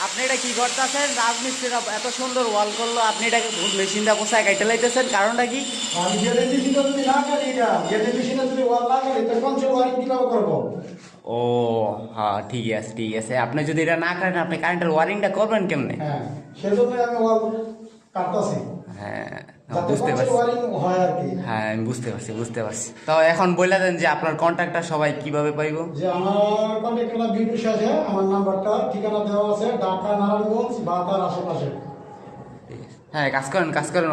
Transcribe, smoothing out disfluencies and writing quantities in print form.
আপনি এটা কি করতেছেন? রাজমিস্ত্রিরা এত সুন্দর ওয়াল করলো, আপনি এটাকে মেশিনটা পোষায় কাইটে লাইতেছেন, কারণটা কি? আমি গেটের মেশিনটা যদি না কাটি, এটা গেটের মেশিনে যদি ওয়াল না কাটি তাহলে কনসেল ওয়ারিং কিভাবে করবো? ও হ্যাঁ, ঠিক আছে ঠিক আছে। আপনি যদি এটা না করেন, আপনি কারেন্টের ওয়ারিংটা করবেন কেমনে? হ্যাঁ, সেজন্যই আমি ওয়াল কাটতাছি, হ্যাঁ, যাতে বুঝতে কনসেল পারছি। ওয়ারিং হয় আর কি। হ্যাঁ, আমি বুঝতে পারছি বুঝতে পারছি। তো এখন বলে দেন যে আপনার কন্ট্যাক্টটা সবাই কিভাবে পাইব? যে আমার কন্ট্যাক্টটা ভিডিও সাথে আমার নাম্বারটা ঠিকানা দেওয়া আছে, ঢাকা নারায়ণগঞ্জ বা তার আশেপাশে। হ্যাঁ, কাজ করেন কাজ করেন।